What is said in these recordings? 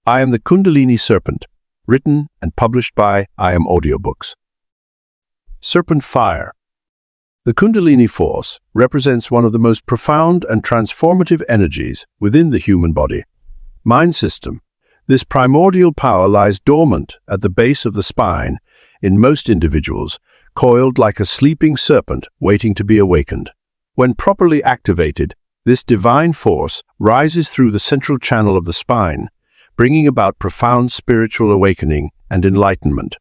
I am the Kundalini Serpent, written and published by Audiobooks. Serpent Fire. The Kundalini force represents one of the most profound and transformative energies within the human body. Mind system. This primordial power lies dormant at the base of the spine in most individuals, coiled like a sleeping serpent waiting to be awakened. When properly activated, this divine force rises through the central channel of the spine, bringing about profound spiritual awakening and enlightenment.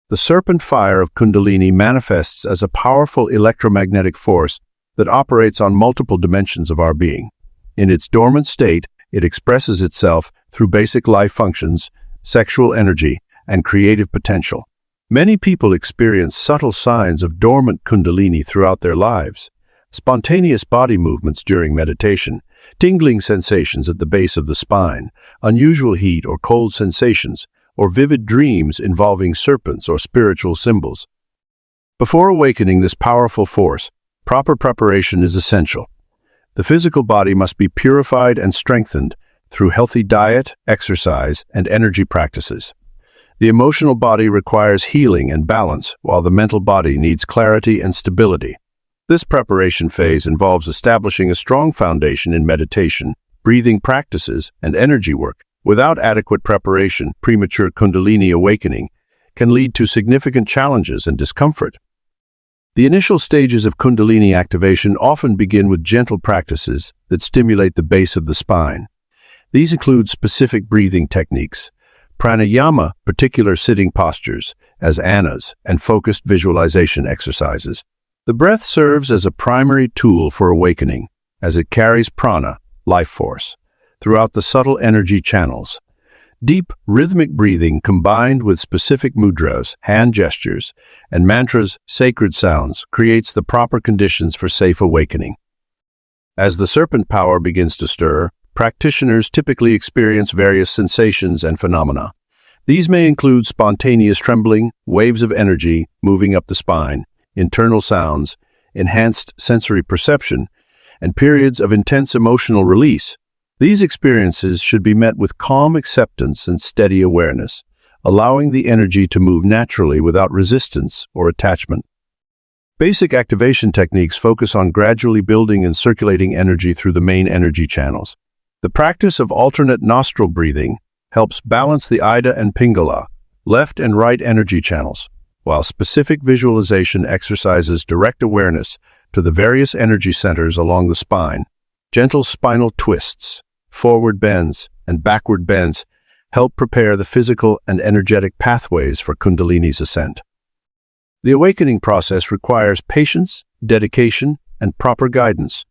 The serpent fire of Kundalini manifests as a powerful electromagnetic force that operates on multiple dimensions of our being. In its dormant state, it expresses itself through basic life functions, sexual energy, and creative potential. Many people experience subtle signs of dormant Kundalini throughout their lives. Spontaneous body movements during meditation, tingling sensations at the base of the spine, unusual heat or cold sensations, or vivid dreams involving serpents or spiritual symbols. Before awakening this powerful force, proper preparation is essential. The physical body must be purified and strengthened through healthy diet, exercise, and energy practices. The emotional body requires healing and balance, while the mental body needs clarity and stability. This preparation phase involves establishing a strong foundation in meditation, breathing practices, and energy work. Without adequate preparation, premature Kundalini awakening can lead to significant challenges and discomfort. The initial stages of Kundalini activation often begin with gentle practices that stimulate the base of the spine. These include specific breathing techniques, pranayama, particular sitting postures, as asanas, and focused visualization exercises. The breath serves as a primary tool for awakening, as it carries prana, life force, throughout the subtle energy channels. Deep, rhythmic breathing combined with specific mudras, hand gestures, and mantras, sacred sounds, creates the proper conditions for safe awakening. As the serpent power begins to stir, practitioners typically experience various sensations and phenomena. These may include spontaneous trembling, waves of energy moving up the spine, internal sounds, enhanced sensory perception, and periods of intense emotional release. These experiences should be met with calm acceptance and steady awareness, allowing the energy to move naturally without resistance or attachment. Basic activation techniques focus on gradually building and circulating energy through the main energy channels. The practice of alternate nostril breathing helps balance the Ida and Pingala, left and right energy channels, while specific visualization exercises direct awareness to the various energy centers along the spine. Gentle spinal twists, forward bends, and backward bends help prepare the physical and energetic pathways for Kundalini's ascent. The awakening process requires patience, dedication, and proper guidance.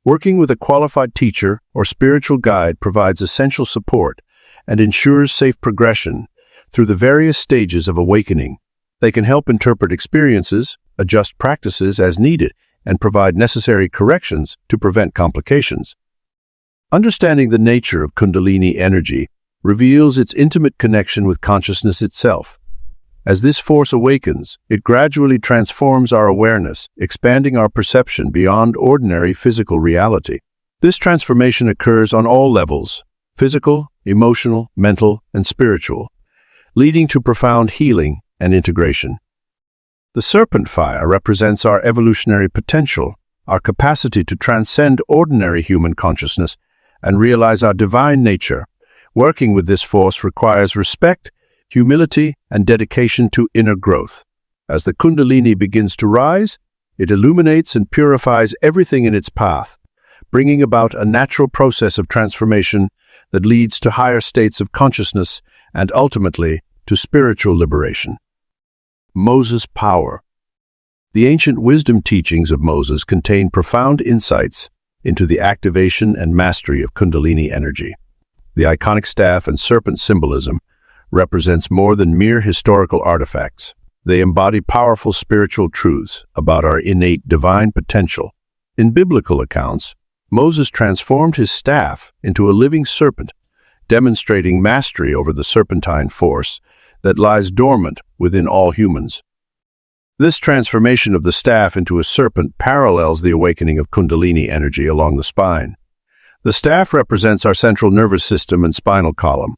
Working with a qualified teacher or spiritual guide provides essential support and ensures safe progression through the various stages of awakening. They can help interpret experiences, adjust practices as needed, and provide necessary corrections to prevent complications. Understanding the nature of Kundalini energy reveals its intimate connection with consciousness itself. As this force awakens, it gradually transforms our awareness, expanding our perception beyond ordinary physical reality. This transformation occurs on all levels: physical, emotional, mental, and spiritual, leading to profound healing and integration. The serpent fire represents our evolutionary potential, our capacity to transcend ordinary human consciousness and realize our divine nature. Working with this force requires respect, humility, and dedication to inner growth. As the Kundalini begins to rise, it illuminates and purifies everything in its path, bringing about a natural process of transformation that leads to higher states of consciousness and ultimately to spiritual liberation. Moses' power. The ancient wisdom teachings of Moses contain profound insights into the activation and mastery of Kundalini energy. The iconic staff and serpent symbolism represents more than mere historical artifacts. They embody powerful spiritual truths about our innate divine potential. In biblical accounts, Moses transformed his staff into a living serpent, demonstrating mastery over the serpentine force that lies dormant within all humans. This transformation of the staff into a serpent parallels the awakening of Kundalini energy along the spine. The staff represents our central nervous system and spinal column,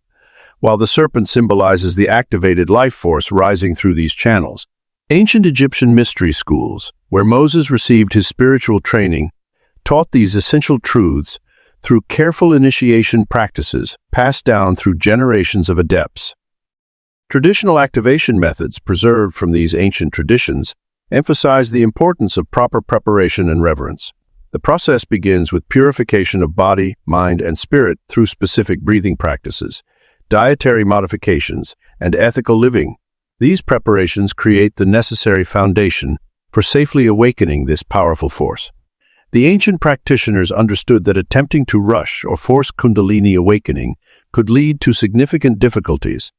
while the serpent symbolizes the activated life force rising through these channels. Ancient Egyptian mystery schools, where Moses received his spiritual training, taught these essential truths through careful initiation practices passed down through generations of adepts. Traditional activation methods preserved from these ancient traditions emphasize the importance of proper preparation and reverence. The process begins with purification of body, mind, and spirit through specific breathing practices, dietary modifications, and ethical living. These preparations create the necessary foundation for safely awakening this powerful force. The ancient practitioners understood that attempting to rush or force Kundalini awakening could lead to significant difficulties.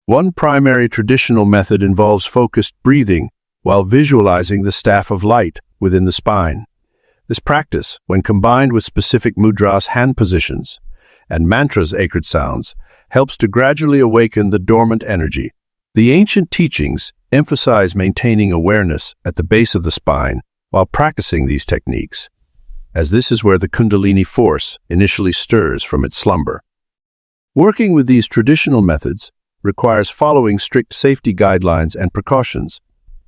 One primary traditional method involves focused breathing while visualizing the staff of light within the spine. This practice, when combined with specific mudras, hand positions, and mantras, sacred sounds, helps to gradually awaken the dormant energy. The ancient teachings emphasize maintaining awareness at the base of the spine while practicing these techniques, as this is where the Kundalini force initially stirs from its slumber. Working with these traditional methods requires following strict safety guidelines and precautions.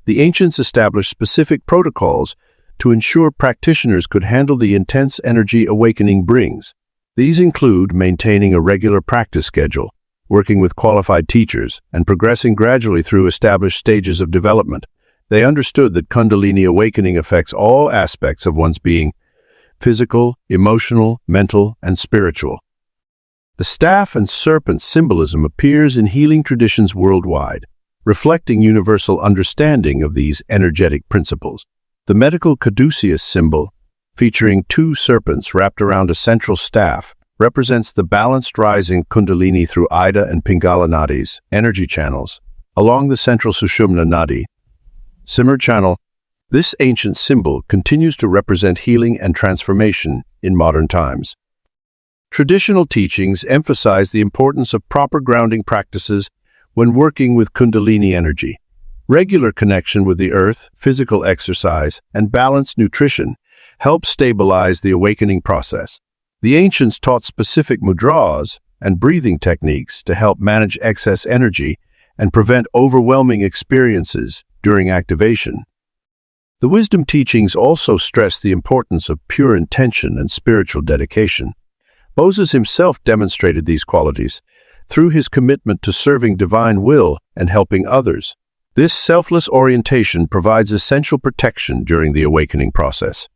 The ancients established specific protocols to ensure practitioners could handle the intense energy awakening brings. These include maintaining a regular practice schedule, working with qualified teachers, and progressing gradually through established stages of development. They understood that Kundalini awakening affects all aspects of one's being: physical, emotional, mental, and spiritual. The staff and serpent symbolism appears in healing traditions worldwide, reflecting universal understanding of these energetic principles. The medical caduceus symbol, featuring two serpents wrapped around a central staff, represents the balanced rising Kundalini through Ida and Pingala nadis, energy channels, along the central Sushumna nadi, Simmer channel. This ancient symbol continues to represent healing and transformation in modern times. Traditional teachings emphasize the importance of proper grounding practices when working with Kundalini energy. Regular connection with the earth, physical exercise, and balanced nutrition help stabilize the awakening process. The ancients taught specific mudras and breathing techniques to help manage excess energy and prevent overwhelming experiences during activation. The wisdom teachings also stress the importance of pure intention and spiritual dedication. Moses himself demonstrated these qualities through his commitment to serving divine will and helping others. This selfless orientation provides essential protection during the awakening process,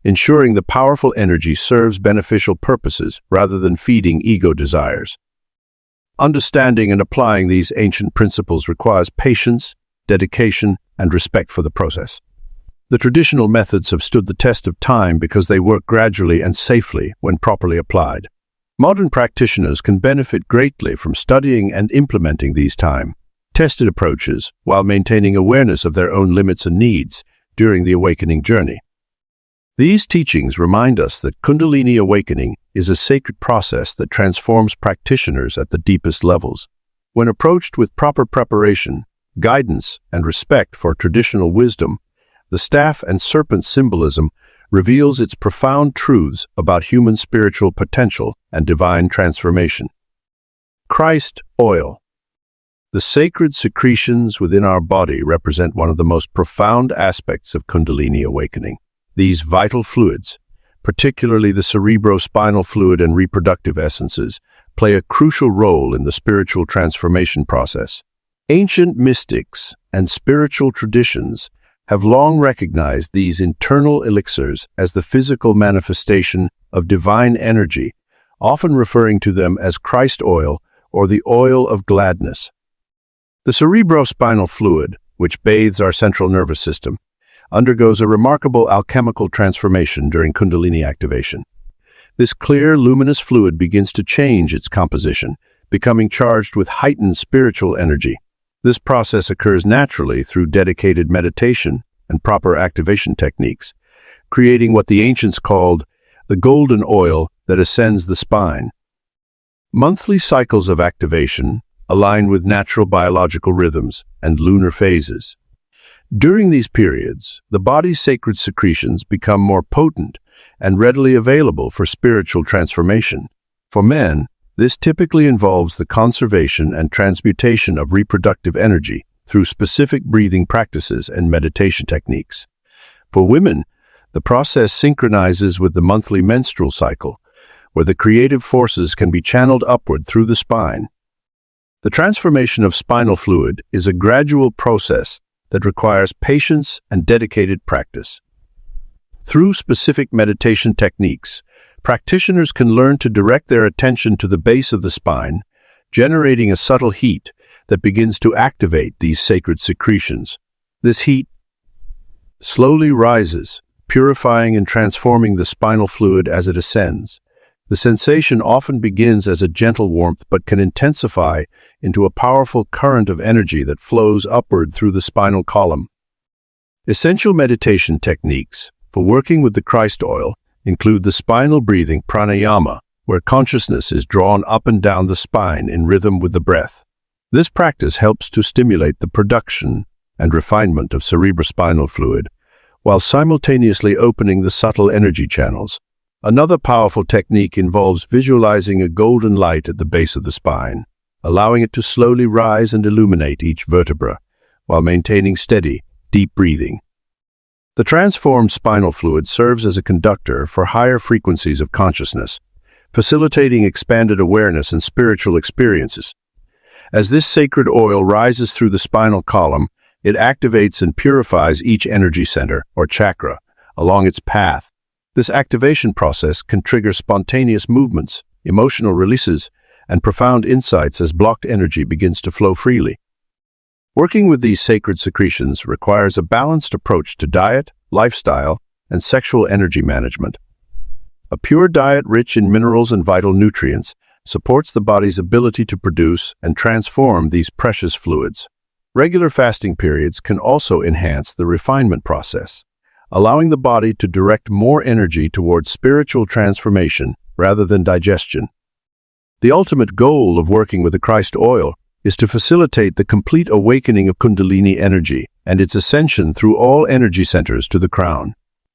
ensuring the powerful energy serves beneficial purposes rather than feeding ego desires. Understanding and applying these ancient principles requires patience, dedication, and respect for the process. The traditional methods have stood the test of time because they work gradually and safely when properly applied. Modern practitioners can benefit greatly from studying and implementing these time-tested approaches while maintaining awareness of their own limits and needs during the awakening journey. These teachings remind us that Kundalini awakening is a sacred process that transforms practitioners at the deepest levels. When approached with proper preparation, guidance, and respect for traditional wisdom, the staff and serpent symbolism reveals its profound truths about human spiritual potential and divine transformation. Christ oil. The sacred secretions within our body represent one of the most profound aspects of Kundalini awakening. These vital fluids, particularly the cerebrospinal fluid and reproductive essences, play a crucial role in the spiritual transformation process. Ancient mystics and spiritual traditions have long recognized these internal elixirs as the physical manifestation of divine energy, often referring to them as Christ oil or the oil of gladness. The cerebrospinal fluid, which bathes our central nervous system, undergoes a remarkable alchemical transformation during Kundalini activation. This clear, luminous fluid begins to change its composition, becoming charged with heightened spiritual energy. This process occurs naturally through dedicated meditation and proper activation techniques, creating what the ancients called the golden oil that ascends the spine. Monthly cycles of activation align with natural biological rhythms and lunar phases. During these periods, the body's sacred secretions become more potent and readily available for spiritual transformation. For men, This typically involves the conservation and transmutation of reproductive energy through specific breathing practices and meditation techniques. For women, the process synchronizes with the monthly menstrual cycle, where the creative forces can be channeled upward through the spine. The transformation of spinal fluid is a gradual process that requires patience and dedicated practice. Through specific meditation techniques, practitioners can learn to direct their attention to the base of the spine, generating a subtle heat that begins to activate these sacred secretions. This heat slowly rises, purifying and transforming the spinal fluid as it ascends. The sensation often begins as a gentle warmth but can intensify into a powerful current of energy that flows upward through the spinal column. Essential meditation techniques for working with the Christ oil include the spinal breathing pranayama, where consciousness is drawn up and down the spine in rhythm with the breath. This practice helps to stimulate the production and refinement of cerebrospinal fluid, while simultaneously opening the subtle energy channels. Another powerful technique involves visualizing a golden light at the base of the spine, allowing it to slowly rise and illuminate each vertebra, while maintaining steady, deep breathing. The transformed spinal fluid serves as a conductor for higher frequencies of consciousness, facilitating expanded awareness and spiritual experiences. As this sacred oil rises through the spinal column, it activates and purifies each energy center, or chakra, along its path. This activation process can trigger spontaneous movements, emotional releases, and profound insights as blocked energy begins to flow freely. Working with these sacred secretions requires a balanced approach to diet, lifestyle, and sexual energy management. A pure diet rich in minerals and vital nutrients supports the body's ability to produce and transform these precious fluids. Regular fasting periods can also enhance the refinement process, allowing the body to direct more energy towards spiritual transformation rather than digestion. The ultimate goal of working with the Christ oil is to facilitate the complete awakening of Kundalini energy and its ascension through all energy centers to the crown.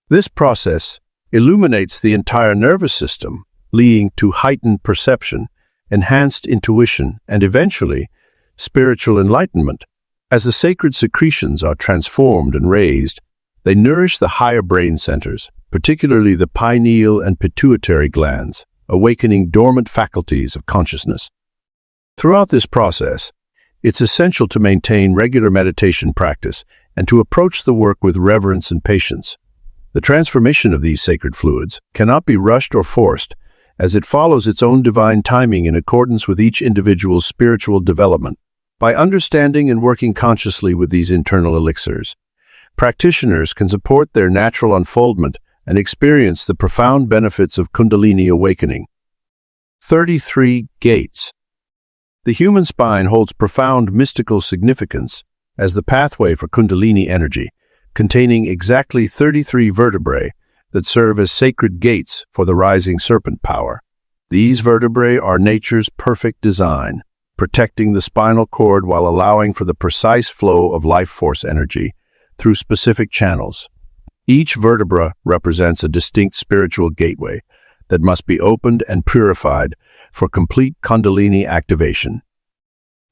This process illuminates the entire nervous system, leading to heightened perception, enhanced intuition, and eventually, spiritual enlightenment. As the sacred secretions are transformed and raised, they nourish the higher brain centers, particularly the pineal and pituitary glands, awakening dormant faculties of consciousness. Throughout this process, it's essential to maintain regular meditation practice and to approach the work with reverence and patience. The transformation of these sacred fluids cannot be rushed or forced, as it follows its own divine timing in accordance with each individual's spiritual development. By understanding and working consciously with these internal elixirs, practitioners can support their natural unfoldment and experience the profound benefits of Kundalini awakening. 33 Gates. The human spine holds profound mystical significance as the pathway for Kundalini energy, containing exactly 33 vertebrae that serve as sacred gates for the rising serpent power. These vertebrae are nature's perfect design, protecting the spinal cord while allowing for the precise flow of life force energy through specific channels. Each vertebra represents a distinct spiritual gateway that must be opened and purified for complete Kundalini activation.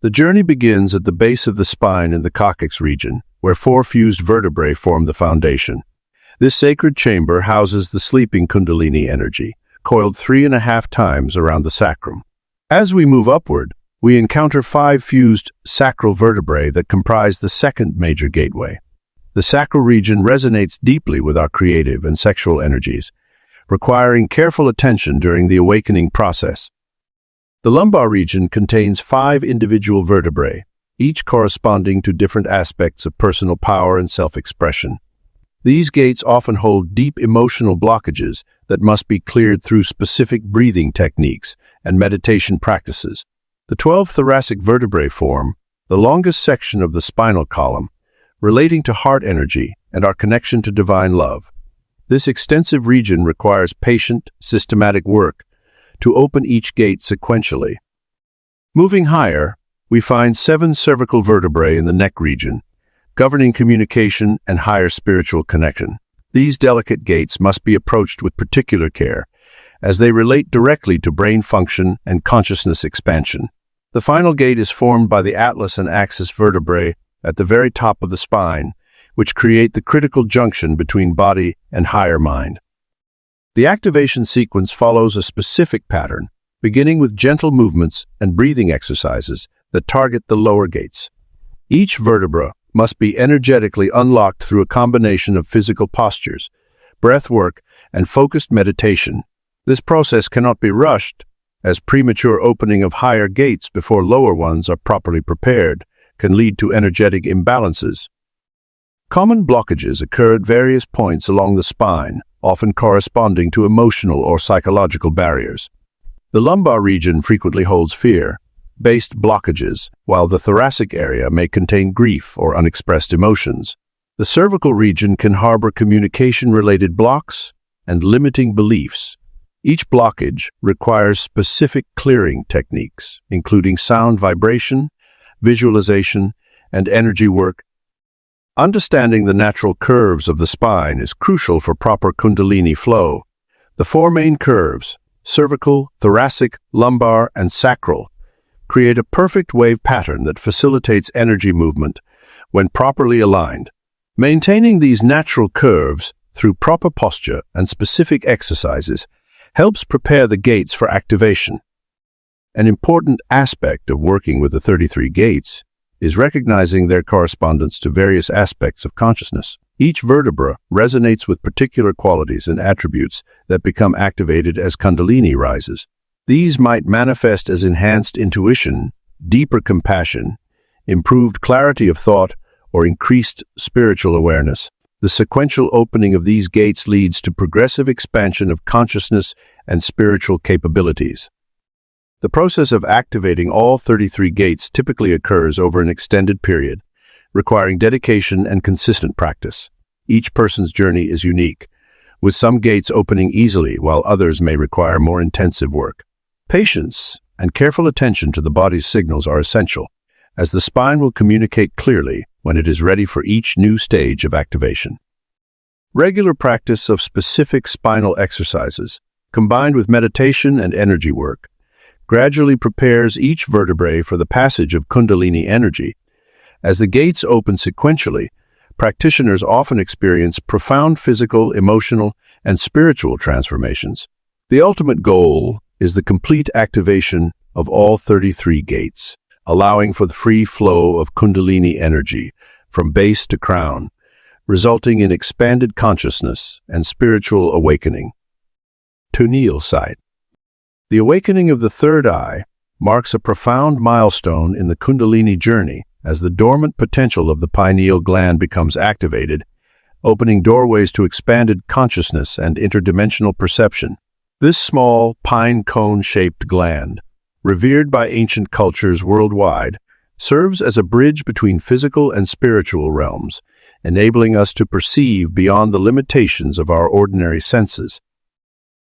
The journey begins at the base of the spine in the coccyx region, where 4 fused vertebrae form the foundation. This sacred chamber houses the sleeping Kundalini energy, coiled 3.5 times around the sacrum. As we move upward, we encounter 5 fused sacral vertebrae that comprise the second major gateway. The sacral region resonates deeply with our creative and sexual energies, requiring careful attention during the awakening process. The lumbar region contains 5 individual vertebrae, each corresponding to different aspects of personal power and self-expression. These gates often hold deep emotional blockages that must be cleared through specific breathing techniques and meditation practices. The 12 thoracic vertebrae form the longest section of the spinal column, relating to heart energy and our connection to divine love. This extensive region requires patient, systematic work to open each gate sequentially. Moving higher, we find 7 cervical vertebrae in the neck region, governing communication and higher spiritual connection. These delicate gates must be approached with particular care, as they relate directly to brain function and consciousness expansion. The final gate is formed by the atlas and axis vertebrae at the very top of the spine, which create the critical junction between body and higher mind. The activation sequence follows a specific pattern, beginning with gentle movements and breathing exercises that target the lower gates. Each vertebra must be energetically unlocked through a combination of physical postures, breath work, and focused meditation. This process cannot be rushed, as premature opening of higher gates before lower ones are properly prepared can lead to energetic imbalances. Common blockages occur at various points along the spine, often corresponding to emotional or psychological barriers. The lumbar region frequently holds fear-based blockages, while the thoracic area may contain grief or unexpressed emotions. The cervical region can harbor communication-related blocks and limiting beliefs. Each blockage requires specific clearing techniques, including sound vibration, visualization, and energy work. Understanding the natural curves of the spine is crucial for proper Kundalini flow. The four main curves, cervical, thoracic, lumbar, and sacral, create a perfect wave pattern that facilitates energy movement when properly aligned. Maintaining these natural curves through proper posture and specific exercises helps prepare the gates for activation. An important aspect of working with the 33 gates is recognizing their correspondence to various aspects of consciousness. Each vertebra resonates with particular qualities and attributes that become activated as Kundalini rises. These might manifest as enhanced intuition, deeper compassion, improved clarity of thought, or increased spiritual awareness. The sequential opening of these gates leads to progressive expansion of consciousness and spiritual capabilities. The process of activating all 33 gates typically occurs over an extended period, requiring dedication and consistent practice. Each person's journey is unique, with some gates opening easily while others may require more intensive work. Patience and careful attention to the body's signals are essential, as the spine will communicate clearly when it is ready for each new stage of activation. Regular practice of specific spinal exercises, combined with meditation and energy work, gradually prepares each vertebrae for the passage of Kundalini energy. As the gates open sequentially, practitioners often experience profound physical, emotional, and spiritual transformations. The ultimate goal is the complete activation of all 33 gates, allowing for the free flow of Kundalini energy from base to crown, resulting in expanded consciousness and spiritual awakening. Pineal site. The awakening of the third eye marks a profound milestone in the Kundalini journey as the dormant potential of the pineal gland becomes activated, opening doorways to expanded consciousness and interdimensional perception. This small, pine cone-shaped gland, revered by ancient cultures worldwide, serves as a bridge between physical and spiritual realms, enabling us to perceive beyond the limitations of our ordinary senses.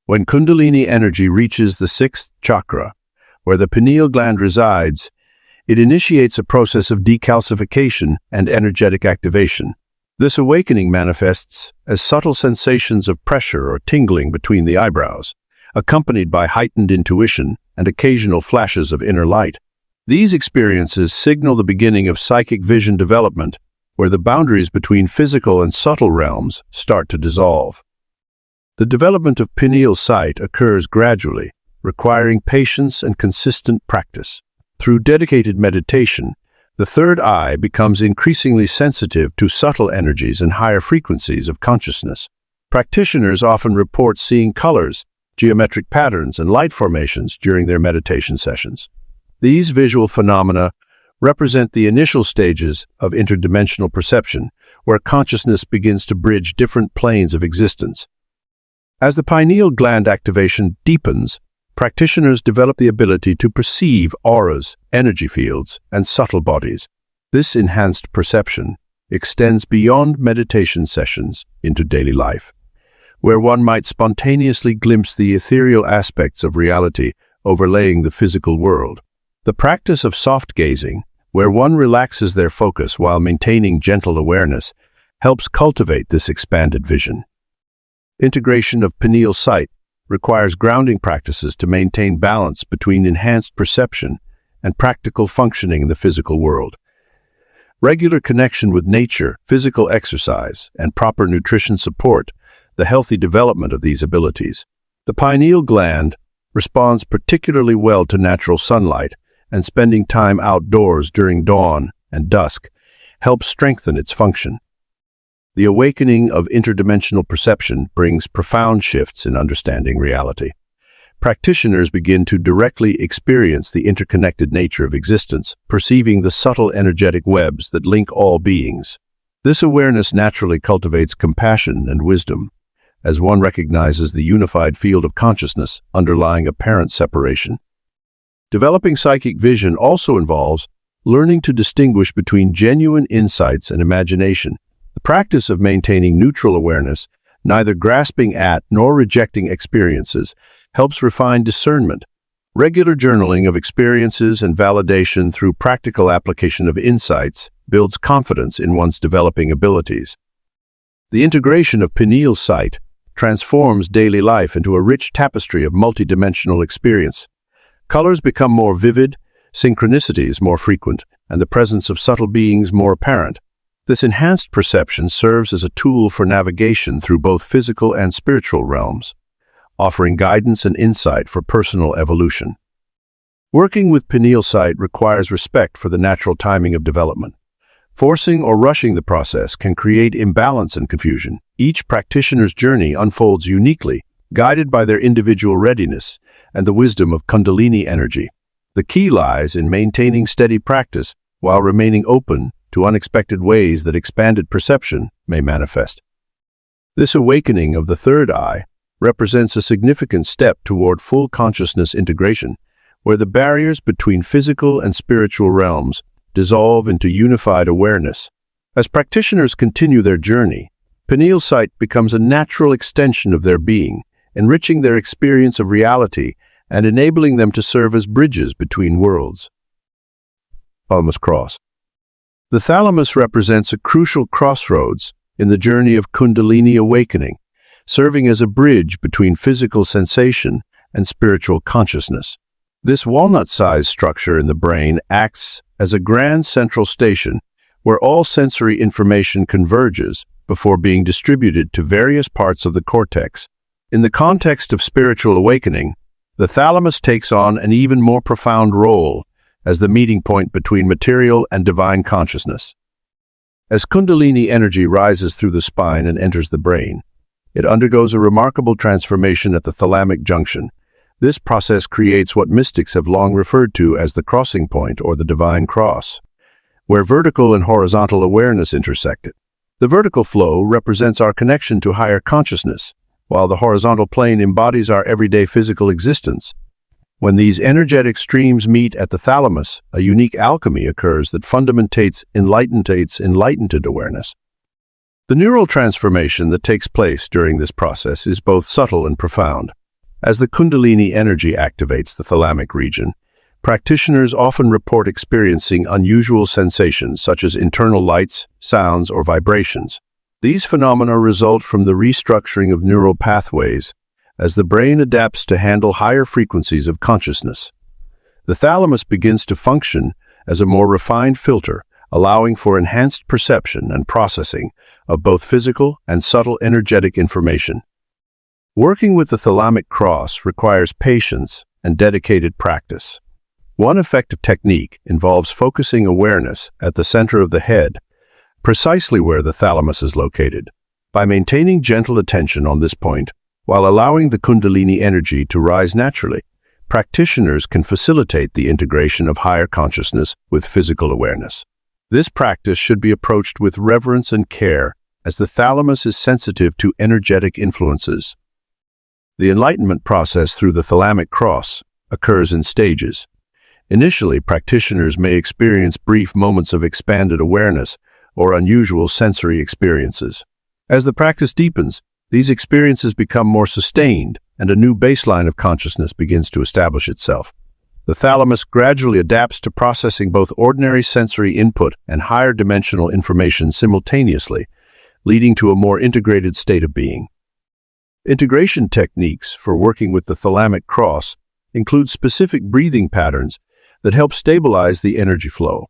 When Kundalini energy reaches the sixth chakra, where the pineal gland resides, it initiates a process of decalcification and energetic activation. This awakening manifests as subtle sensations of pressure or tingling between the eyebrows, accompanied by heightened intuition and occasional flashes of inner light. These experiences signal the beginning of psychic vision development, where the boundaries between physical and subtle realms start to dissolve. The development of pineal sight occurs gradually, requiring patience and consistent practice. Through dedicated meditation, the third eye becomes increasingly sensitive to subtle energies and higher frequencies of consciousness. Practitioners often report seeing colors, geometric patterns, and light formations during their meditation sessions. These visual phenomena represent the initial stages of interdimensional perception, where consciousness begins to bridge different planes of existence. As the pineal gland activation deepens, practitioners develop the ability to perceive auras, energy fields, and subtle bodies. This enhanced perception extends beyond meditation sessions into daily life, where one might spontaneously glimpse the ethereal aspects of reality overlaying the physical world. The practice of soft gazing, where one relaxes their focus while maintaining gentle awareness, helps cultivate this expanded vision. Integration of pineal sight requires grounding practices to maintain balance between enhanced perception and practical functioning in the physical world. Regular connection with nature, physical exercise, and proper nutrition support the healthy development of these abilities. The pineal gland responds particularly well to natural sunlight, and spending time outdoors during dawn and dusk helps strengthen its function. The awakening of interdimensional perception brings profound shifts in understanding reality. Practitioners begin to directly experience the interconnected nature of existence, perceiving the subtle energetic webs that link all beings. This awareness naturally cultivates compassion and wisdom, as one recognizes the unified field of consciousness underlying apparent separation. Developing psychic vision also involves learning to distinguish between genuine insights and imagination. The practice of maintaining neutral awareness, neither grasping at nor rejecting experiences, helps refine discernment. Regular journaling of experiences and validation through practical application of insights builds confidence in one's developing abilities. The integration of pineal sight transforms daily life into a rich tapestry of multidimensional experience. Colors become more vivid, synchronicities more frequent, and the presence of subtle beings more apparent. This enhanced perception serves as a tool for navigation through both physical and spiritual realms, offering guidance and insight for personal evolution. Working with pineal sight requires respect for the natural timing of development. Forcing or rushing the process can create imbalance and confusion. Each practitioner's journey unfolds uniquely, guided by their individual readiness and the wisdom of Kundalini energy. The key lies in maintaining steady practice while remaining open to unexpected ways that expanded perception may manifest. This awakening of the third eye represents a significant step toward full consciousness integration, where the barriers between physical and spiritual realms dissolve into unified awareness. As practitioners continue their journey, pineal sight becomes a natural extension of their being, enriching their experience of reality and enabling them to serve as bridges between worlds. Thalamus cross. The thalamus represents a crucial crossroads in the journey of Kundalini awakening, serving as a bridge between physical sensation and spiritual consciousness. This walnut-sized structure in the brain acts as a grand central station where all sensory information converges before being distributed to various parts of the cortex. In the context of spiritual awakening, the thalamus takes on an even more profound role as the meeting point between material and divine consciousness. As Kundalini energy rises through the spine and enters the brain, it undergoes a remarkable transformation at the thalamic junction. This process creates what mystics have long referred to as the crossing point or the divine cross, where vertical and horizontal awareness intersect. The vertical flow represents our connection to higher consciousness, while the horizontal plane embodies our everyday physical existence. When these energetic streams meet at the thalamus, a unique alchemy occurs that fundamentates enlightened awareness. The neural transformation that takes place during this process is both subtle and profound. As the Kundalini energy activates the thalamic region, practitioners often report experiencing unusual sensations such as internal lights, sounds, or vibrations. These phenomena result from the restructuring of neural pathways as the brain adapts to handle higher frequencies of consciousness. The thalamus begins to function as a more refined filter, allowing for enhanced perception and processing of both physical and subtle energetic information. Working with the thalamic cross requires patience and dedicated practice. One effective technique involves focusing awareness at the center of the head, precisely where the thalamus is located. By maintaining gentle attention on this point, while allowing the Kundalini energy to rise naturally, practitioners can facilitate the integration of higher consciousness with physical awareness. This practice should be approached with reverence and care, as the thalamus is sensitive to energetic influences. The enlightenment process through the thalamic cross occurs in stages. Initially, practitioners may experience brief moments of expanded awareness or unusual sensory experiences. As the practice deepens, these experiences become more sustained, and a new baseline of consciousness begins to establish itself. The thalamus gradually adapts to processing both ordinary sensory input and higher dimensional information simultaneously, leading to a more integrated state of being. Integration techniques for working with the thalamic cross include specific breathing patterns that help stabilize the energy flow.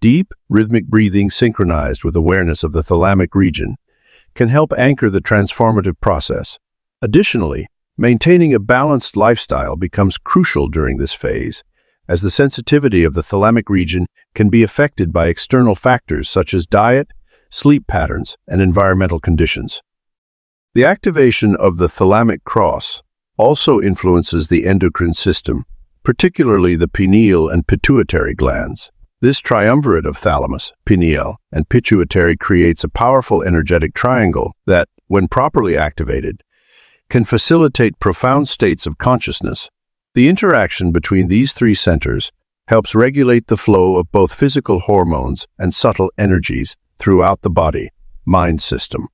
Deep, rhythmic breathing synchronized with awareness of the thalamic region can help anchor the transformative process. Additionally, maintaining a balanced lifestyle becomes crucial during this phase, as the sensitivity of the thalamic region can be affected by external factors such as diet, sleep patterns, and environmental conditions. The activation of the thalamic cross also influences the endocrine system, particularly the pineal and pituitary glands. This triumvirate of thalamus, pineal, and pituitary creates a powerful energetic triangle that, when properly activated, can facilitate profound states of consciousness. The interaction between these three centers helps regulate the flow of both physical hormones and subtle energies throughout the body-mind system.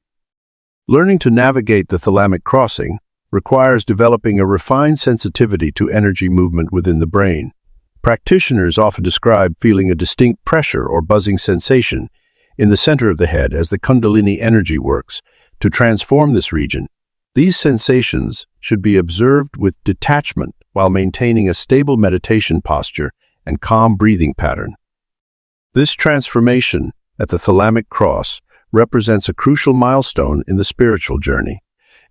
Learning to navigate the thalamic crossing requires developing a refined sensitivity to energy movement within the brain. Practitioners often describe feeling a distinct pressure or buzzing sensation in the center of the head as the Kundalini energy works to transform this region. These sensations should be observed with detachment while maintaining a stable meditation posture and calm breathing pattern. This transformation at the thalamic cross represents a crucial milestone in the spiritual journey.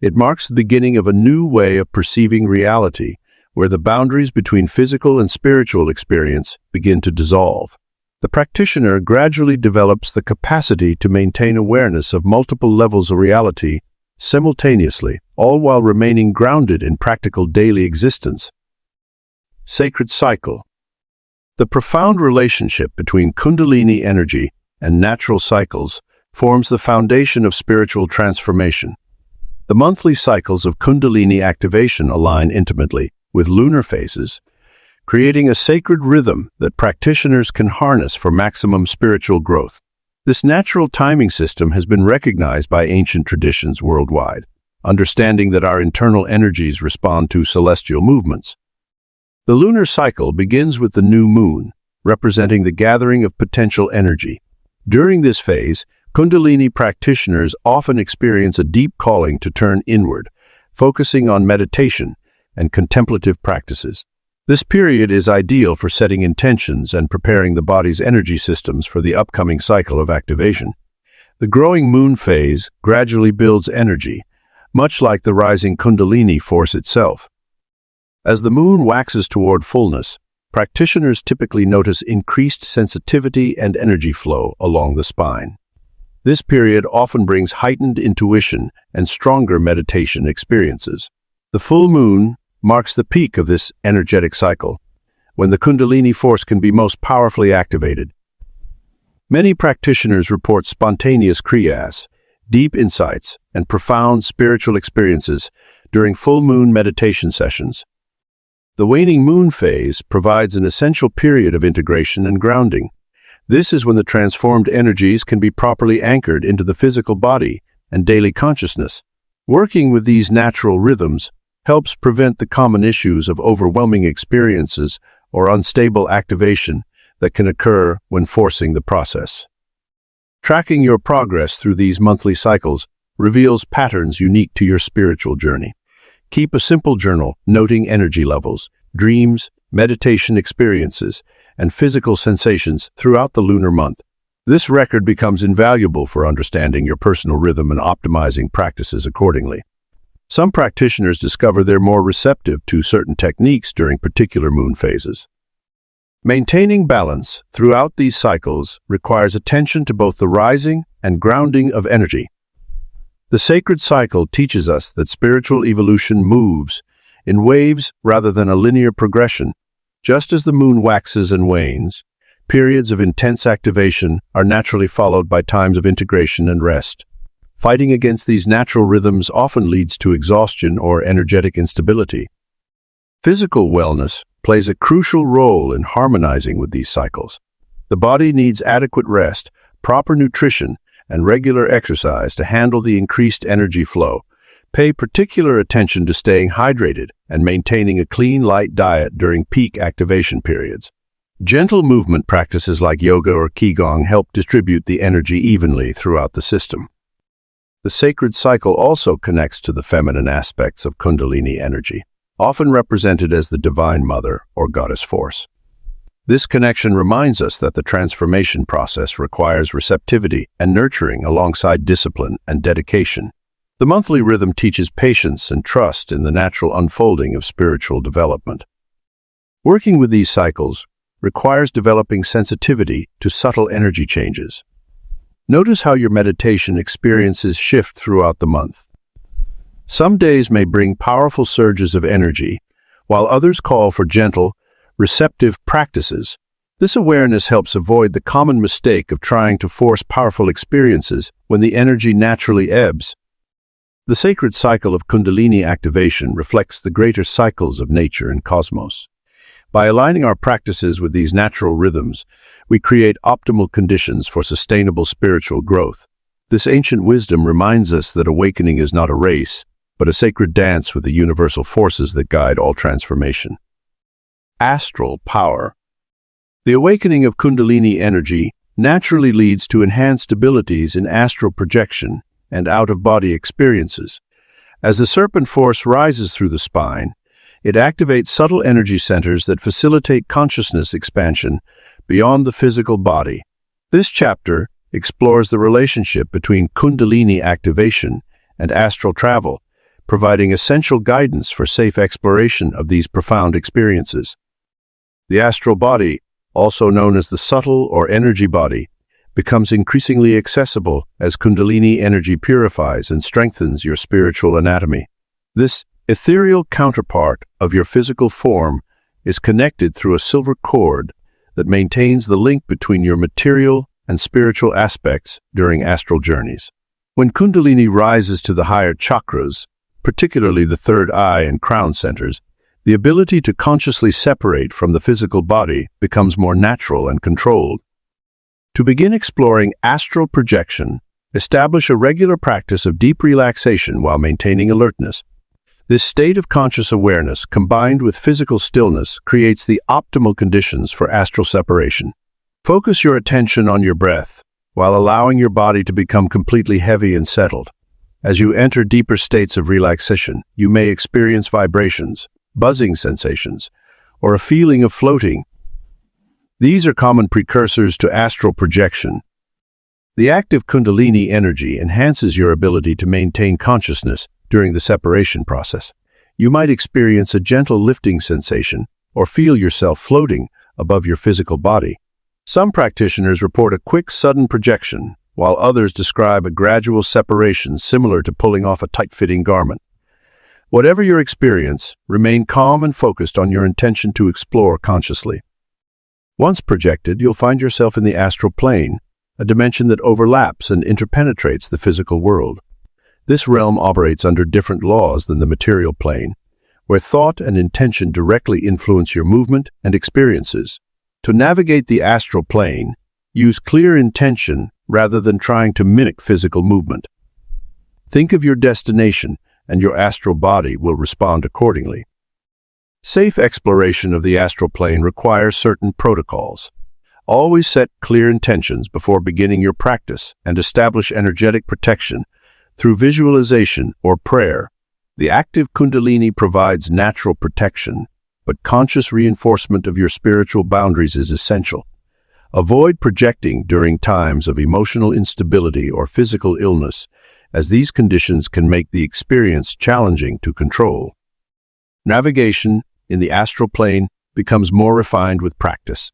It marks the beginning of a new way of perceiving reality, where the boundaries between physical and spiritual experience begin to dissolve. The practitioner gradually develops the capacity to maintain awareness of multiple levels of reality simultaneously, all while remaining grounded in practical daily existence. Sacred cycle. The profound relationship between Kundalini energy and natural cycles forms the foundation of spiritual transformation. The monthly cycles of Kundalini activation align intimately with lunar phases, creating a sacred rhythm that practitioners can harness for maximum spiritual growth. This natural timing system has been recognized by ancient traditions worldwide, understanding that our internal energies respond to celestial movements. The lunar cycle begins with the new moon, representing the gathering of potential energy. During this phase, Kundalini practitioners often experience a deep calling to turn inward, focusing on meditation and contemplative practices. This period is ideal for setting intentions and preparing the body's energy systems for the upcoming cycle of activation. The growing moon phase gradually builds energy, much like the rising Kundalini force itself. As the moon waxes toward fullness, practitioners typically notice increased sensitivity and energy flow along the spine. This period often brings heightened intuition and stronger meditation experiences. The full moon marks the peak of this energetic cycle, when the Kundalini force can be most powerfully activated. Many practitioners report spontaneous kriyas, deep insights, and profound spiritual experiences during full moon meditation sessions. The waning moon phase provides an essential period of integration and grounding. This is when the transformed energies can be properly anchored into the physical body and daily consciousness. Working with these natural rhythms helps prevent the common issues of overwhelming experiences or unstable activation that can occur when forcing the process. Tracking your progress through these monthly cycles reveals patterns unique to your spiritual journey. Keep a simple journal noting energy levels, dreams, meditation experiences, and physical sensations throughout the lunar month. This record becomes invaluable for understanding your personal rhythm and optimizing practices accordingly. Some practitioners discover they're more receptive to certain techniques during particular moon phases. Maintaining balance throughout these cycles requires attention to both the rising and grounding of energy. The sacred cycle teaches us that spiritual evolution moves in waves rather than a linear progression. Just as the moon waxes and wanes, periods of intense activation are naturally followed by times of integration and rest. Fighting against these natural rhythms often leads to exhaustion or energetic instability. Physical wellness plays a crucial role in harmonizing with these cycles. The body needs adequate rest, proper nutrition, and regular exercise to handle the increased energy flow. Pay particular attention to staying hydrated and maintaining a clean, light diet during peak activation periods. Gentle movement practices like yoga or qigong help distribute the energy evenly throughout the system. The sacred cycle also connects to the feminine aspects of Kundalini energy, often represented as the Divine Mother or Goddess Force. This connection reminds us that the transformation process requires receptivity and nurturing alongside discipline and dedication. The monthly rhythm teaches patience and trust in the natural unfolding of spiritual development. Working with these cycles requires developing sensitivity to subtle energy changes. Notice how your meditation experiences shift throughout the month. Some days may bring powerful surges of energy, while others call for gentle, receptive practices. This awareness helps avoid the common mistake of trying to force powerful experiences when the energy naturally ebbs. The sacred cycle of Kundalini activation reflects the greater cycles of nature and cosmos. By aligning our practices with these natural rhythms, we create optimal conditions for sustainable spiritual growth. This ancient wisdom reminds us that awakening is not a race, but a sacred dance with the universal forces that guide all transformation. Astral power. The awakening of Kundalini energy naturally leads to enhanced abilities in astral projection and out-of-body experiences. As the Serpent force rises through the spine, it activates subtle energy centers that facilitate consciousness expansion beyond the physical body. This chapter explores the relationship between Kundalini activation and astral travel, providing essential guidance for safe exploration of these profound experiences. The astral body, also known as the subtle or energy body, becomes increasingly accessible as Kundalini energy purifies and strengthens your spiritual anatomy. This ethereal counterpart of your physical form is connected through a silver cord that maintains the link between your material and spiritual aspects during astral journeys. When Kundalini rises to the higher chakras, particularly the third eye and crown centers, the ability to consciously separate from the physical body becomes more natural and controlled. To begin exploring astral projection, establish a regular practice of deep relaxation while maintaining alertness. This state of conscious awareness, combined with physical stillness, creates the optimal conditions for astral separation. Focus your attention on your breath, while allowing your body to become completely heavy and settled. As you enter deeper states of relaxation, you may experience vibrations, buzzing sensations, or a feeling of floating. These are common precursors to astral projection. The active Kundalini energy enhances your ability to maintain consciousness during the separation process. You might experience a gentle lifting sensation or feel yourself floating above your physical body. Some practitioners report a quick, sudden projection, while others describe a gradual separation similar to pulling off a tight-fitting garment. Whatever your experience, remain calm and focused on your intention to explore consciously. Once projected, you'll find yourself in the astral plane, a dimension that overlaps and interpenetrates the physical world. This realm operates under different laws than the material plane, where thought and intention directly influence your movement and experiences. To navigate the astral plane, use clear intention rather than trying to mimic physical movement. Think of your destination, and your astral body will respond accordingly. Safe exploration of the astral plane requires certain protocols. Always set clear intentions before beginning your practice and establish energetic protection through visualization or prayer. The active Kundalini provides natural protection, but conscious reinforcement of your spiritual boundaries is essential. Avoid projecting during times of emotional instability or physical illness, as these conditions can make the experience challenging to control. Navigation in the astral plane becomes more refined with practice.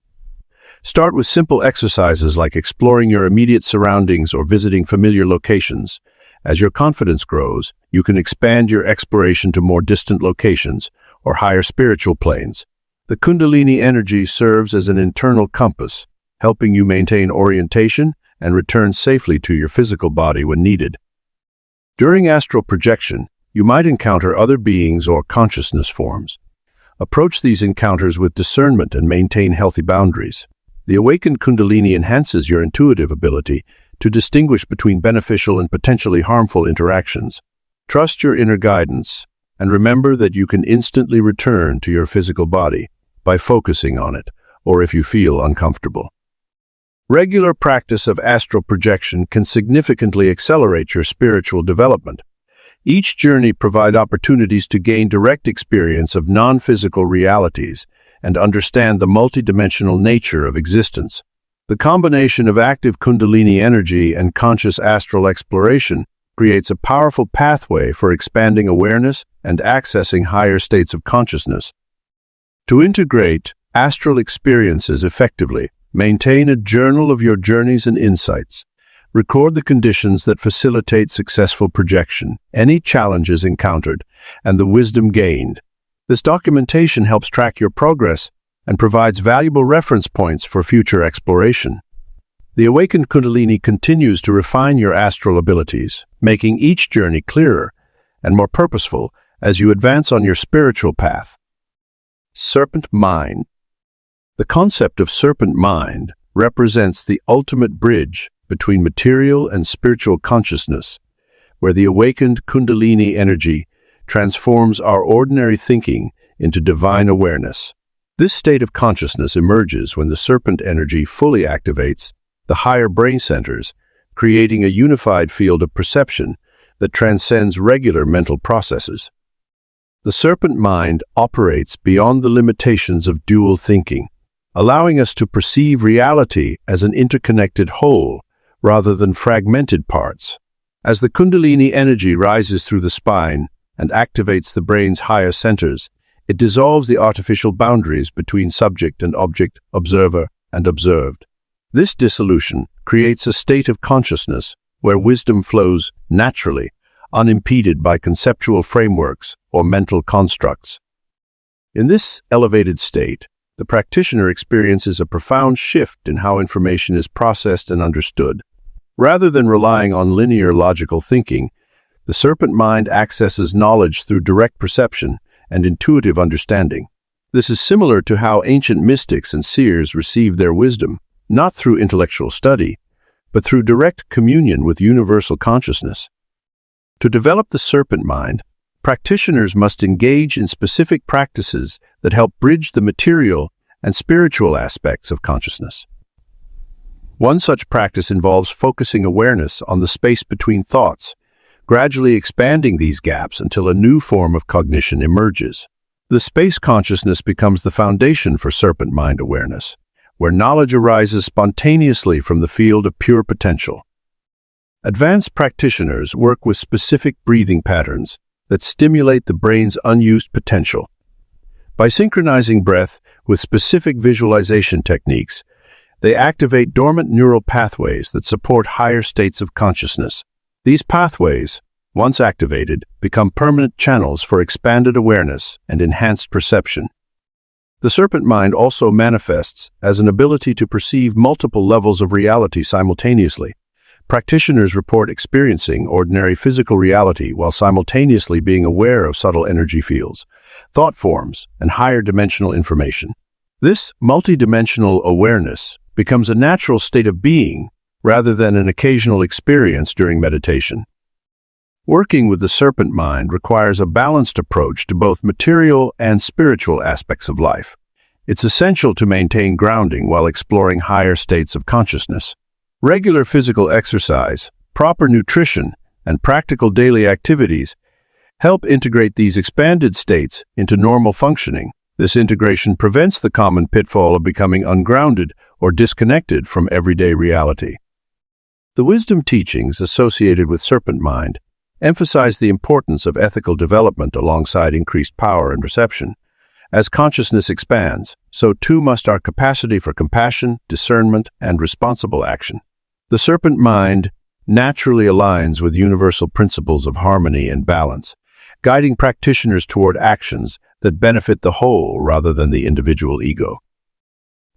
Start with simple exercises like exploring your immediate surroundings or visiting familiar locations. As your confidence grows, you can expand your exploration to more distant locations or higher spiritual planes. The Kundalini energy serves as an internal compass, helping you maintain orientation and return safely to your physical body when needed. During astral projection, you might encounter other beings or consciousness forms. Approach these encounters with discernment and maintain healthy boundaries. The awakened Kundalini enhances your intuitive ability to distinguish between beneficial and potentially harmful interactions. Trust your inner guidance, and remember that you can instantly return to your physical body by focusing on it, or if you feel uncomfortable. Regular practice of astral projection can significantly accelerate your spiritual development. Each journey provides opportunities to gain direct experience of non-physical realities and understand the multidimensional nature of existence. The combination of active Kundalini energy and conscious astral exploration creates a powerful pathway for expanding awareness and accessing higher states of consciousness. To integrate astral experiences effectively, maintain a journal of your journeys and insights. Record the conditions that facilitate successful projection, any challenges encountered, and the wisdom gained. This documentation helps track your progress and provides valuable reference points for future exploration. The awakened Kundalini continues to refine your astral abilities, making each journey clearer and more purposeful as you advance on your spiritual path. Serpent Mind. The concept of serpent mind represents the ultimate bridge between material and spiritual consciousness, where the awakened Kundalini energy transforms our ordinary thinking into divine awareness. This state of consciousness emerges when the serpent energy fully activates the higher brain centers, creating a unified field of perception that transcends regular mental processes. The serpent mind operates beyond the limitations of dual thinking, allowing us to perceive reality as an interconnected whole rather than fragmented parts. As the Kundalini energy rises through the spine and activates the brain's higher centers, it dissolves the artificial boundaries between subject and object, observer and observed. This dissolution creates a state of consciousness where wisdom flows naturally, unimpeded by conceptual frameworks or mental constructs. In this elevated state, the practitioner experiences a profound shift in how information is processed and understood. Rather than relying on linear logical thinking, the serpent mind accesses knowledge through direct perception and intuitive understanding. This is similar to how ancient mystics and seers received their wisdom, not through intellectual study, but through direct communion with universal consciousness. To develop the serpent mind, practitioners must engage in specific practices that help bridge the material and spiritual aspects of consciousness. One such practice involves focusing awareness on the space between thoughts, gradually expanding these gaps until a new form of cognition emerges. The space consciousness becomes the foundation for serpent mind awareness, where knowledge arises spontaneously from the field of pure potential. Advanced practitioners work with specific breathing patterns that stimulate the brain's unused potential. By synchronizing breath with specific visualization techniques, they activate dormant neural pathways that support higher states of consciousness. These pathways, once activated, become permanent channels for expanded awareness and enhanced perception. The serpent mind also manifests as an ability to perceive multiple levels of reality simultaneously. Practitioners report experiencing ordinary physical reality while simultaneously being aware of subtle energy fields, thought forms, and higher dimensional information. This multidimensional awareness becomes a natural state of being rather than an occasional experience during meditation. Working with the serpent mind requires a balanced approach to both material and spiritual aspects of life. It's essential to maintain grounding while exploring higher states of consciousness. Regular physical exercise, proper nutrition, and practical daily activities help integrate these expanded states into normal functioning. This integration prevents the common pitfall of becoming ungrounded or disconnected from everyday reality. The wisdom teachings associated with serpent mind emphasize the importance of ethical development alongside increased power and perception. As consciousness expands, so too must our capacity for compassion, discernment, and responsible action. The serpent mind naturally aligns with universal principles of harmony and balance, guiding practitioners toward actions that benefit the whole rather than the individual ego.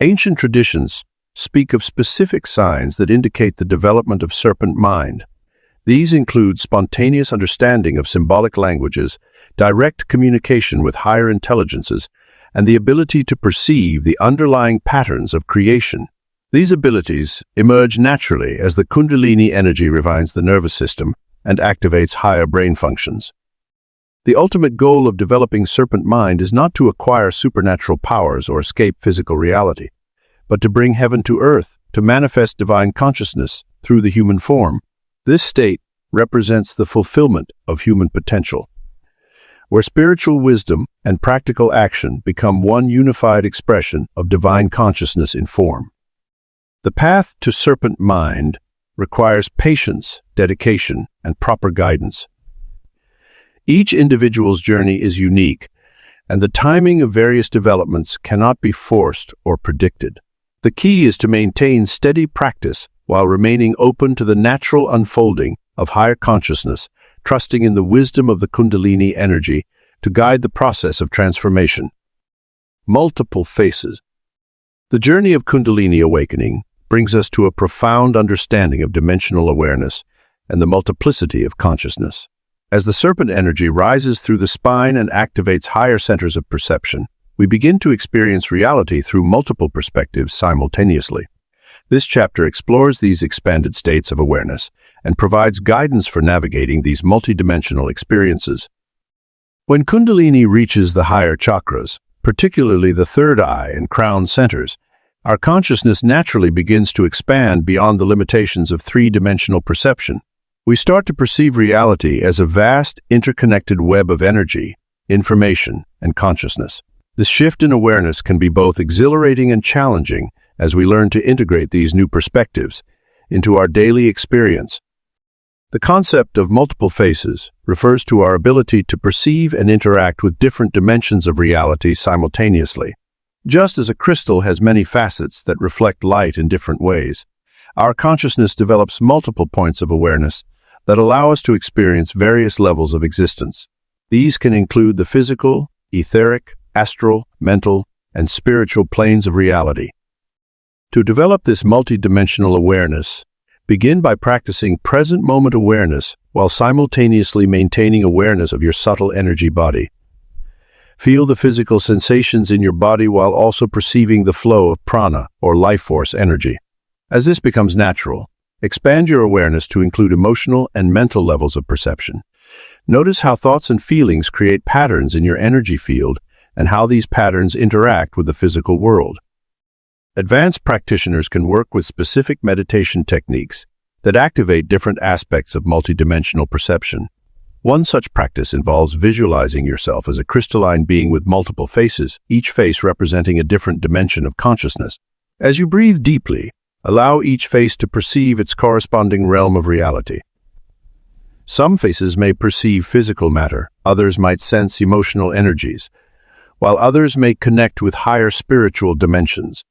Ancient traditions speak of specific signs that indicate the development of serpent mind. These include spontaneous understanding of symbolic languages, direct communication with higher intelligences, and the ability to perceive the underlying patterns of creation. These abilities emerge naturally as the Kundalini energy refines the nervous system and activates higher brain functions. The ultimate goal of developing serpent mind is not to acquire supernatural powers or escape physical reality, but to bring heaven to earth, to manifest divine consciousness through the human form. This state represents the fulfillment of human potential, where spiritual wisdom and practical action become one unified expression of divine consciousness in form. The path to serpent mind requires patience, dedication, and proper guidance. Each individual's journey is unique, and the timing of various developments cannot be forced or predicted. The key is to maintain steady practice while remaining open to the natural unfolding of higher consciousness, trusting in the wisdom of the Kundalini energy to guide the process of transformation. Multiple faces. The journey of Kundalini awakening brings us to a profound understanding of dimensional awareness and the multiplicity of consciousness. As the serpent energy rises through the spine and activates higher centers of perception, we begin to experience reality through multiple perspectives simultaneously. This chapter explores these expanded states of awareness and provides guidance for navigating these multidimensional experiences. When Kundalini reaches the higher chakras, particularly the third eye and crown centers, our consciousness naturally begins to expand beyond the limitations of three-dimensional perception. We start to perceive reality as a vast, interconnected web of energy, information, and consciousness. This shift in awareness can be both exhilarating and challenging as we learn to integrate these new perspectives into our daily experience. The concept of multiple faces refers to our ability to perceive and interact with different dimensions of reality simultaneously. Just as a crystal has many facets that reflect light in different ways, our consciousness develops multiple points of awareness that allow us to experience various levels of existence. These can include the physical, etheric, astral, mental, and spiritual planes of reality. To develop this multidimensional awareness, begin by practicing present moment awareness while simultaneously maintaining awareness of your subtle energy body. Feel the physical sensations in your body while also perceiving the flow of prana, or life force energy. As this becomes natural, expand your awareness to include emotional and mental levels of perception. Notice how thoughts and feelings create patterns in your energy field and how these patterns interact with the physical world. Advanced practitioners can work with specific meditation techniques that activate different aspects of multidimensional perception. One such practice involves visualizing yourself as a crystalline being with multiple faces, each face representing a different dimension of consciousness. As you breathe deeply, allow each face to perceive its corresponding realm of reality. Some faces may perceive physical matter, others might sense emotional energies, while others may connect with higher spiritual dimensions.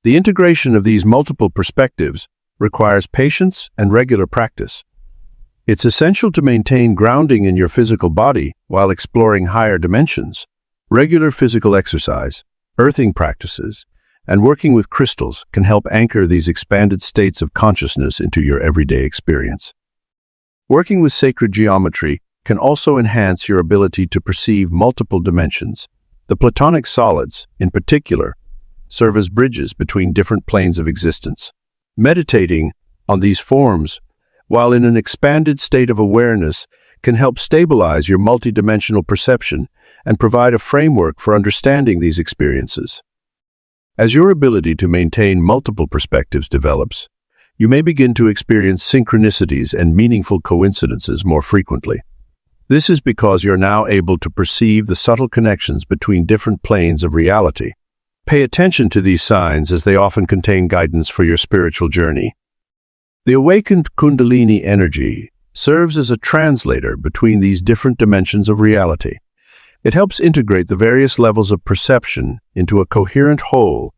The integration of these multiple perspectives requires patience and regular practice. It's essential to maintain grounding in your physical body while exploring higher dimensions. Regular physical exercise, earthing practices, and working with crystals can help anchor these expanded states of consciousness into your everyday experience. Working with sacred geometry can also enhance your ability to perceive multiple dimensions. The Platonic solids, in particular, serve as bridges between different planes of existence. Meditating on these forms while in an expanded state of awareness can help stabilize your multidimensional perception and provide a framework for understanding these experiences. As your ability to maintain multiple perspectives develops, you may begin to experience synchronicities and meaningful coincidences more frequently. This is because you're now able to perceive the subtle connections between different planes of reality. Pay attention to these signs as they often contain guidance for your spiritual journey. The awakened Kundalini energy serves as a translator between these different dimensions of reality. It helps integrate the various levels of perception into a coherent whole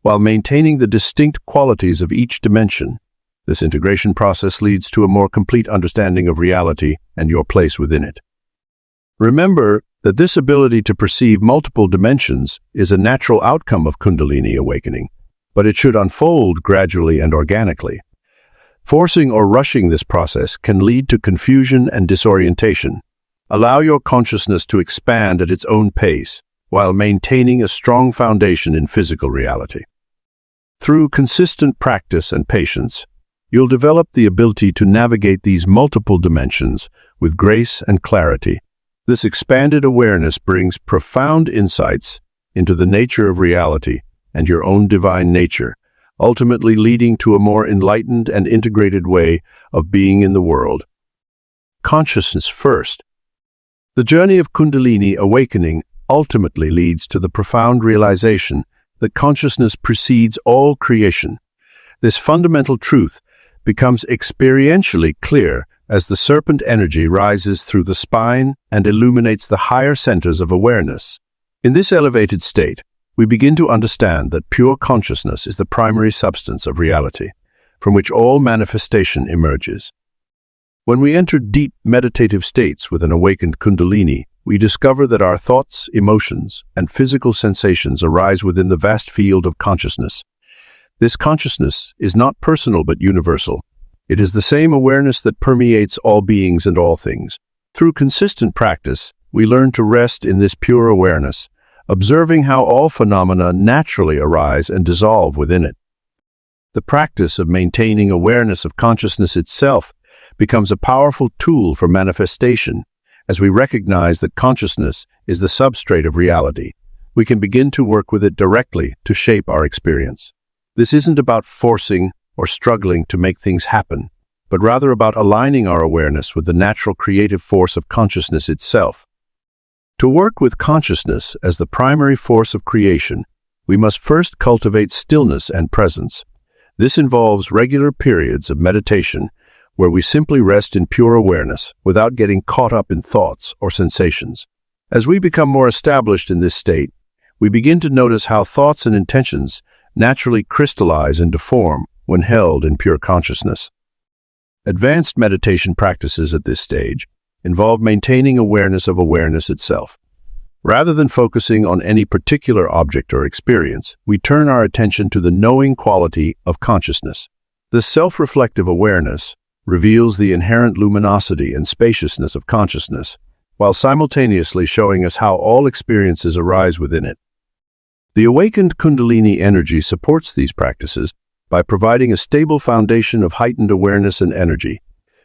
while maintaining the distinct qualities of each dimension. This integration process leads to a more complete understanding of reality and your place within it. Remember that this ability to perceive multiple dimensions is a natural outcome of Kundalini awakening, but it should unfold gradually and organically. Forcing or rushing this process can lead to confusion and disorientation. Allow your consciousness to expand at its own pace while maintaining a strong foundation in physical reality. Through consistent practice and patience, you'll develop the ability to navigate these multiple dimensions with grace and clarity. This expanded awareness brings profound insights into the nature of reality and your own divine nature, ultimately leading to a more enlightened and integrated way of being in the world. Consciousness first. The journey of Kundalini awakening ultimately leads to the profound realization that consciousness precedes all creation. This fundamental truth becomes experientially clear as the serpent energy rises through the spine and illuminates the higher centers of awareness. In this elevated state, we begin to understand that pure consciousness is the primary substance of reality, from which all manifestation emerges. When we enter deep meditative states with an awakened Kundalini, we discover that our thoughts, emotions, and physical sensations arise within the vast field of consciousness. This consciousness is not personal but universal. It is the same awareness that permeates all beings and all things. Through consistent practice, we learn to rest in this pure awareness, observing how all phenomena naturally arise and dissolve within it. The practice of maintaining awareness of consciousness itself becomes a powerful tool for manifestation. As we recognize that consciousness is the substrate of reality, we can begin to work with it directly to shape our experience. This isn't about forcing or struggling to make things happen, but rather about aligning our awareness with the natural creative force of consciousness itself. To work with consciousness as the primary force of creation, we must first cultivate stillness and presence. This involves regular periods of meditation where we simply rest in pure awareness without getting caught up in thoughts or sensations. As we become more established in this state, we begin to notice how thoughts and intentions naturally crystallize into form when held in pure consciousness. Advanced meditation practices at this stage involve maintaining awareness of awareness itself. Rather than focusing on any particular object or experience, we turn our attention to the knowing quality of consciousness. This self-reflective awareness reveals the inherent luminosity and spaciousness of consciousness, while simultaneously showing us how all experiences arise within it. The awakened Kundalini energy supports these practices by providing a stable foundation of heightened awareness and energy.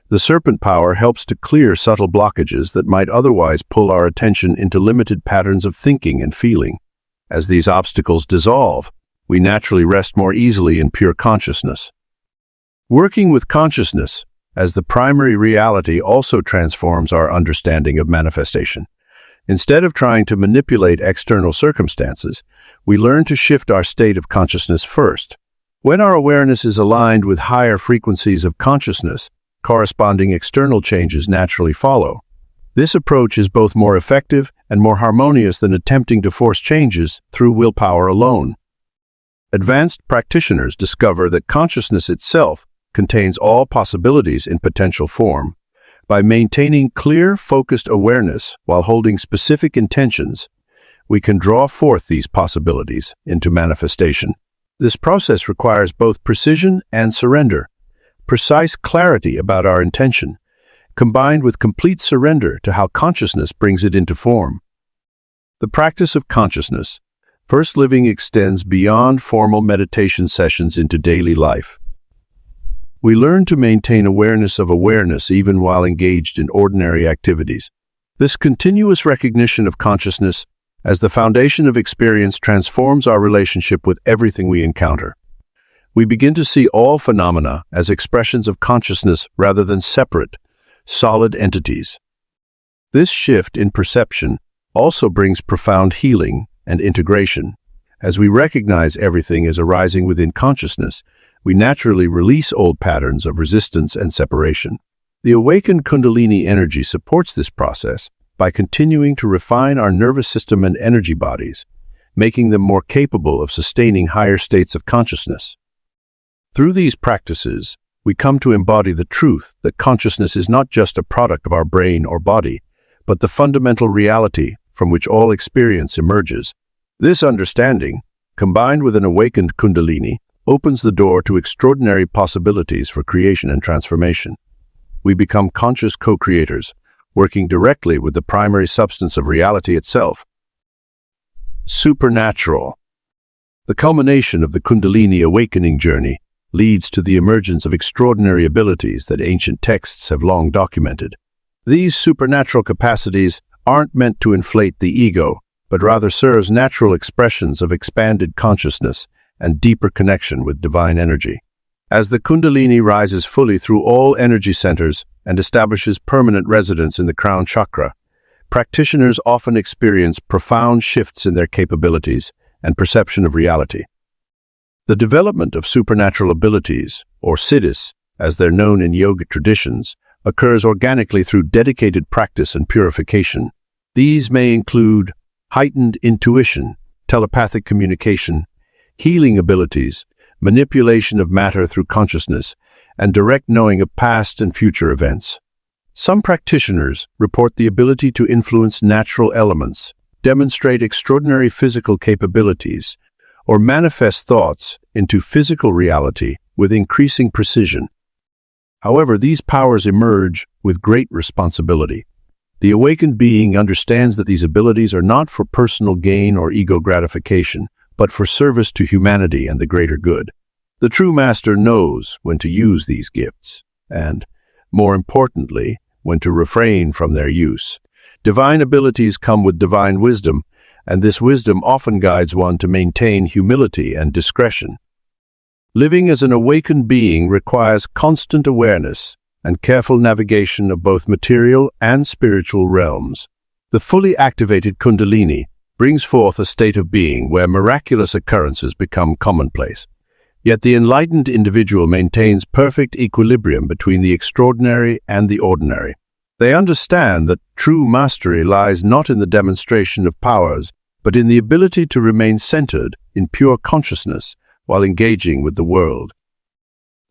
The serpent power helps to clear subtle blockages that might otherwise pull our attention into limited patterns of thinking and feeling. As these obstacles dissolve, we naturally rest more easily in pure consciousness. Working with consciousness as the primary reality also transforms our understanding of manifestation. Instead of trying to manipulate external circumstances, we learn to shift our state of consciousness first. When our awareness is aligned with higher frequencies of consciousness, corresponding external changes naturally follow. This approach is both more effective and more harmonious than attempting to force changes through willpower alone. Advanced practitioners discover that consciousness itself contains all possibilities in potential form. By maintaining clear, focused awareness while holding specific intentions, we can draw forth these possibilities into manifestation. This process requires both precision and surrender. Precise clarity about our intention, combined with complete surrender to how consciousness brings it into form. The practice of consciousness, first living, extends beyond formal meditation sessions into daily life. We learn to maintain awareness of awareness even while engaged in ordinary activities. This continuous recognition of consciousness as the foundation of experience transforms our relationship with everything we encounter. We begin to see all phenomena as expressions of consciousness rather than separate, solid entities. This shift in perception also brings profound healing and integration. As we recognize everything as arising within consciousness, we naturally release old patterns of resistance and separation. The awakened Kundalini energy supports this process by continuing to refine our nervous system and energy bodies, making them more capable of sustaining higher states of consciousness. Through these practices, we come to embody the truth that consciousness is not just a product of our brain or body, but the fundamental reality from which all experience emerges. This understanding, combined with an awakened Kundalini, opens the door to extraordinary possibilities for creation and transformation. We become conscious co-creators, working directly with the primary substance of reality itself. Supernatural. The culmination of the Kundalini awakening journey leads to the emergence of extraordinary abilities that ancient texts have long documented. These supernatural capacities aren't meant to inflate the ego, but rather serves natural expressions of expanded consciousness and deeper connection with divine energy. As the Kundalini rises fully through all energy centers and establishes permanent residence in the crown chakra, practitioners often experience profound shifts in their capabilities and perception of reality. The development of supernatural abilities, or siddhis, as they're known in yogic traditions, occurs organically through dedicated practice and purification. These may include heightened intuition, telepathic communication, healing abilities, manipulation of matter through consciousness, and direct knowing of past and future events. Some practitioners report the ability to influence natural elements, demonstrate extraordinary physical capabilities, or manifest thoughts into physical reality with increasing precision. However, these powers emerge with great responsibility. The awakened being understands that these abilities are not for personal gain or ego gratification, but for service to humanity and the greater good. The true master knows when to use these gifts, and, more importantly, when to refrain from their use. Divine abilities come with divine wisdom, and this wisdom often guides one to maintain humility and discretion. Living as an awakened being requires constant awareness and careful navigation of both material and spiritual realms. The fully activated Kundalini brings forth a state of being where miraculous occurrences become commonplace. Yet the enlightened individual maintains perfect equilibrium between the extraordinary and the ordinary. They understand that true mastery lies not in the demonstration of powers, but in the ability to remain centered in pure consciousness while engaging with the world.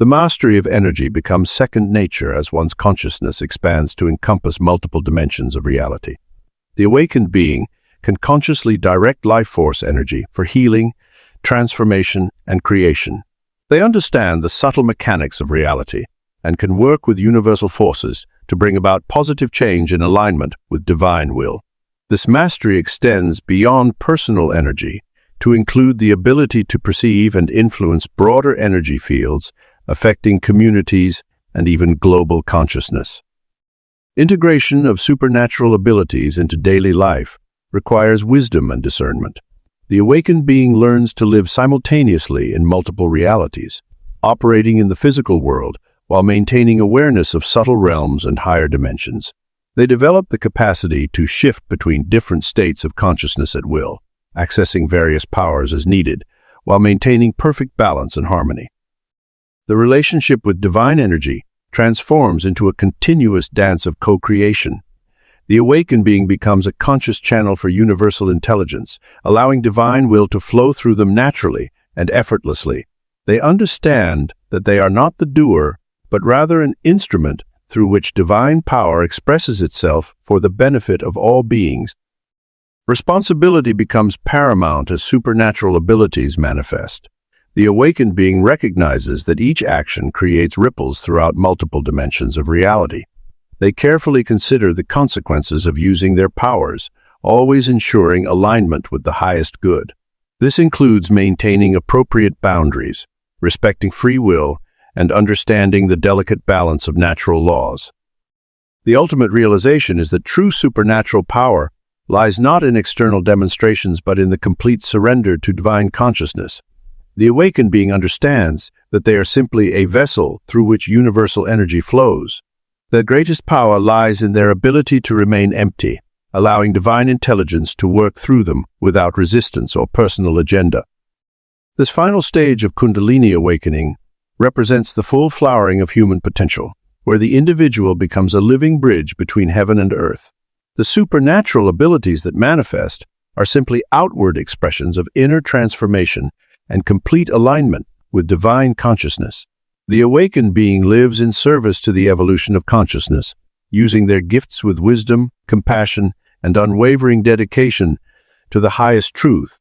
The mastery of energy becomes second nature as one's consciousness expands to encompass multiple dimensions of reality. The awakened being can consciously direct life force energy for healing, transformation, and creation. They understand the subtle mechanics of reality and can work with universal forces to bring about positive change in alignment with divine will. This mastery extends beyond personal energy to include the ability to perceive and influence broader energy fields, affecting communities and even global consciousness. Integration of supernatural abilities into daily life requires wisdom and discernment. The awakened being learns to live simultaneously in multiple realities, operating in the physical world while maintaining awareness of subtle realms and higher dimensions. They develop the capacity to shift between different states of consciousness at will, accessing various powers as needed, while maintaining perfect balance and harmony. The relationship with divine energy transforms into a continuous dance of co-creation. The awakened being becomes a conscious channel for universal intelligence, allowing divine will to flow through them naturally and effortlessly. They understand that they are not the doer, but rather an instrument through which divine power expresses itself for the benefit of all beings. Responsibility becomes paramount as supernatural abilities manifest. The awakened being recognizes that each action creates ripples throughout multiple dimensions of reality. They carefully consider the consequences of using their powers, always ensuring alignment with the highest good. This includes maintaining appropriate boundaries, respecting free will, and understanding the delicate balance of natural laws. The ultimate realization is that true supernatural power lies not in external demonstrations but in the complete surrender to divine consciousness. The awakened being understands that they are simply a vessel through which universal energy flows. Their greatest power lies in their ability to remain empty, allowing divine intelligence to work through them without resistance or personal agenda. This final stage of Kundalini awakening represents the full flowering of human potential, where the individual becomes a living bridge between heaven and earth. The supernatural abilities that manifest are simply outward expressions of inner transformation and complete alignment with divine consciousness. The awakened being lives in service to the evolution of consciousness, using their gifts with wisdom, compassion, and unwavering dedication to the highest truth.